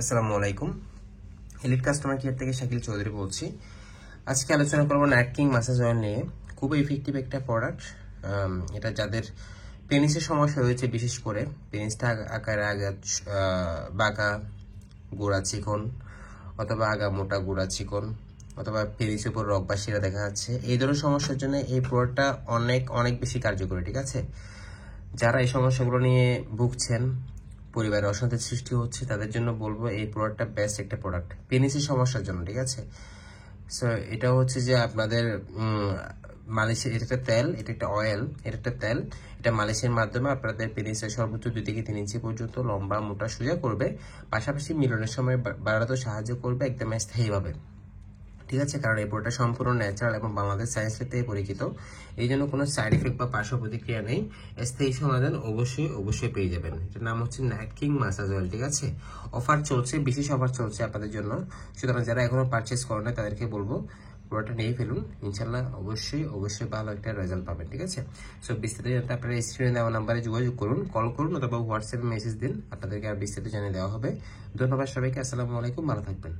আসসালামু আলাইকুম। Elite customer care থেকে শাকিল চৌধুরী বলছি। আজকে আলোচনা করবো নাইট কিং মাসাজ অয়েল নিয়ে। খুবই ইফেক্টিভ একটা প্রোডাক্ট। এটা যাদের পেনিসের সমস্যা রয়েছে, বিশেষ করে পেনিসটা আকারে বাঁকা গোড়া চিকন, অথবা আগা মোটা গোড়া চিকন, অথবা পেনিসের উপর রগ বা শিরা দেখা যাচ্ছে, এই ধরনের সমস্যার জন্য এই প্রোডাক্টটা অনেক অনেক বেশি কার্যকরী। ঠিক আছে, যারা এই সমস্যাগুলো নিয়ে ভুগছেন, পরিবারে অশান্তির সৃষ্টি হচ্ছে, তাদের জন্য বলবো এই প্রোডাক্টটা বেস্ট একটা প্রোডাক্ট পেনিসের সমস্যার জন্য। ঠিক আছে, সো এটা হচ্ছে যে আপনাদের মালিশের, এটা একটা তেল, এটা একটা অয়েল, এটা একটা তেল। এটা মালিশের মাধ্যমে আপনাদের পেনিসের সর্বোচ্চ 2 থেকে 3 ইঞ্চি পর্যন্ত লম্বা মোটা সোজা করবে, পাশাপাশি মিলনের সময় বাড়াতেও সাহায্য করবে একদম স্থায়ীভাবে। ঠিক আছে, কারণ এই প্রোডাক্টটা সম্পূর্ণ ন্যাচারাল এবং বাংলাদেশ সায়েন্স থেকে পরিচিত। এই জন্য কোনো সাইড এফেক্ট বা পার্শ্ব প্রতিক্রিয়া নেই। স্থায়ী সমাধান অবশ্যই অবশ্যই পেয়ে যাবেন। এটার নাম হচ্ছে নাইট কিং মাসাজ অয়েল। ঠিক আছে, অফার চলছে, বিশেষ অফার চলছে আপনাদের জন্য। সুতরাং যারা এখনো পারচেস করেন না তাদেরকে বলবো প্রোডাক্টটা নিয়ে ফেলুন, ইনশাল্লাহ অবশ্যই অবশ্যই ভালো একটা রেজাল্ট পাবেন। ঠিক আছে, সো বিস্তারিত জানতে আপনারা স্ক্রিনে দেওয়া নাম্বারে যোগাযোগ করুন, কল করুন, অথবা হোয়াটসঅ্যাপে মেসেজ দিন, আপনাদেরকে আর বিস্তারিত জানিয়ে দেওয়া হবে। ধন্যবাদ সবাইকে। আসসালামু আলাইকুম, ভালো থাকবেন।